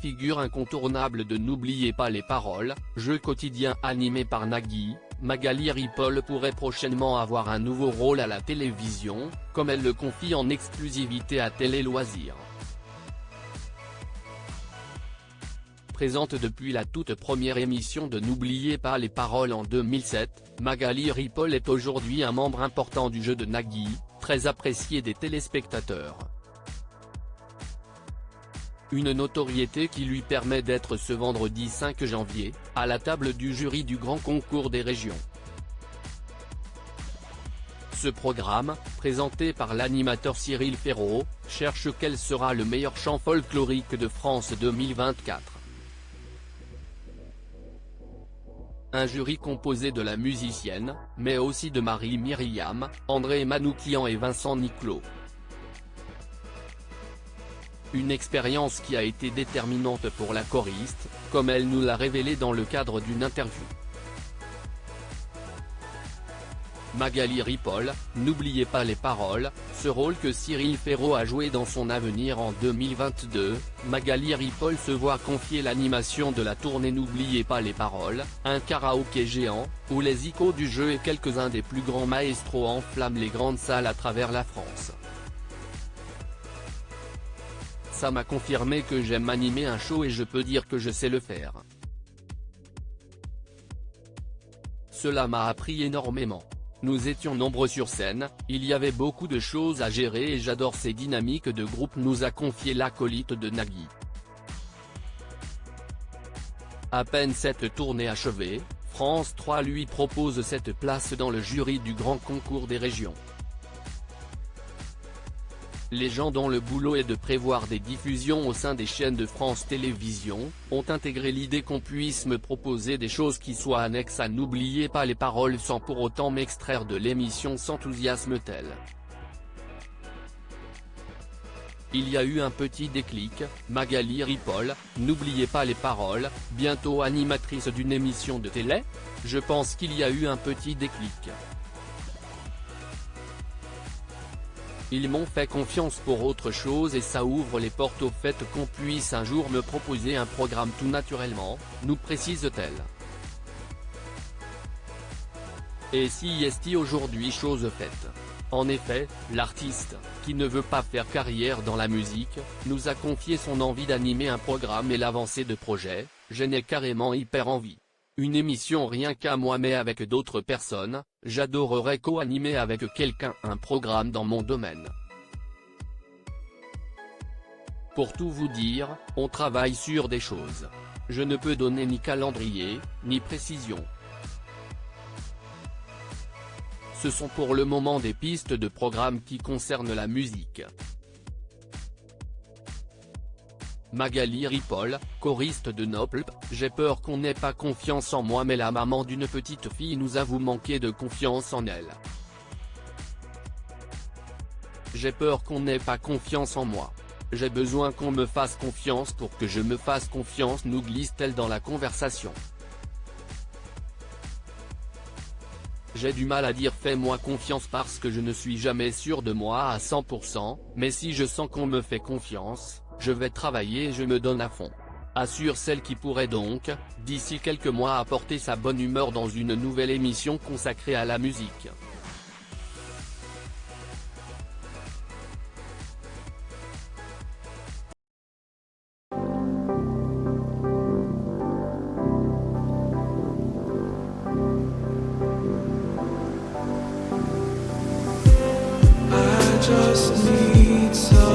figure incontournable de N'oubliez pas les paroles, jeu quotidien animé par Nagui, Magali Ripoll pourrait prochainement avoir un nouveau rôle à la télévision, comme elle le confie en exclusivité à Télé Loisirs. Présente depuis la toute première émission de N'oubliez pas les paroles en 2007, Magali Ripoll est aujourd'hui un membre important du jeu de Nagui, très apprécié des téléspectateurs. Une notoriété qui lui permet d'être ce vendredi 5 janvier, à la table du jury du Grand Concours des régions. Ce programme, présenté par l'animateur Cyril Ferraud, cherche quel sera le meilleur chant folklorique de France 2024. Un jury composé de la musicienne, mais aussi de Marie-Myriam, André Manoukian et Vincent Niclot. Une expérience qui a été déterminante pour la choriste, comme elle nous l'a révélé dans le cadre d'une interview. Magali Ripoll, N'oubliez pas les paroles, ce rôle que Cyril Ferraud a joué dans son avenir en 2022, Magali Ripoll se voit confier l'animation de la tournée N'oubliez pas les paroles, un karaoké géant, où les icônes du jeu et quelques-uns des plus grands maestros enflamment les grandes salles à travers la France. Ça m'a confirmé que j'aime animer un show et je peux dire que je sais le faire. Cela m'a appris énormément. Nous étions nombreux sur scène, il y avait beaucoup de choses à gérer et j'adore ces dynamiques de groupe, nous a confié l'acolyte de Nagui. À peine cette tournée achevée, France 3 lui propose cette place dans le jury du Grand Concours des régions. Les gens dont le boulot est de prévoir des diffusions au sein des chaînes de France Télévisions, ont intégré l'idée qu'on puisse me proposer des choses qui soient annexes à N'oubliez pas les paroles sans pour autant m'extraire de l'émission, s'enthousiasme-t-elle. Il y a eu un petit déclic, Magali Ripoll, N'oubliez pas les paroles, bientôt animatrice d'une émission de télé ? Je pense qu'il y a eu un petit déclic. Ils m'ont fait confiance pour autre chose et ça ouvre les portes au fait qu'on puisse un jour me proposer un programme tout naturellement, nous précise-t-elle. Et si est aujourd'hui chose faite. En effet, l'artiste, qui ne veut pas faire carrière dans la musique, nous a confié son envie d'animer un programme et l'avancée de projet, j'en ai carrément hyper envie. Une émission rien qu'à moi mais avec d'autres personnes, j'adorerais co-animer avec quelqu'un un programme dans mon domaine. Pour tout vous dire, on travaille sur des choses. Je ne peux donner ni calendrier, ni précision. Ce sont pour le moment des pistes de programmes qui concernent la musique. Magali Ripoll, choriste de Nopl, j'ai peur qu'on n'ait pas confiance en moi mais la maman d'une petite fille nous avoue manquer de confiance en elle. J'ai peur qu'on n'ait pas confiance en moi. J'ai besoin qu'on me fasse confiance pour que je me fasse confiance, nous glisse-t-elle dans la conversation. J'ai du mal à dire fais-moi confiance parce que je ne suis jamais sûr de moi à 100%, mais si je sens qu'on me fait confiance, je vais travailler et je me donne à fond. Assure celle qui pourrait donc, d'ici quelques mois apporter sa bonne humeur dans une nouvelle émission consacrée à la musique. I just need some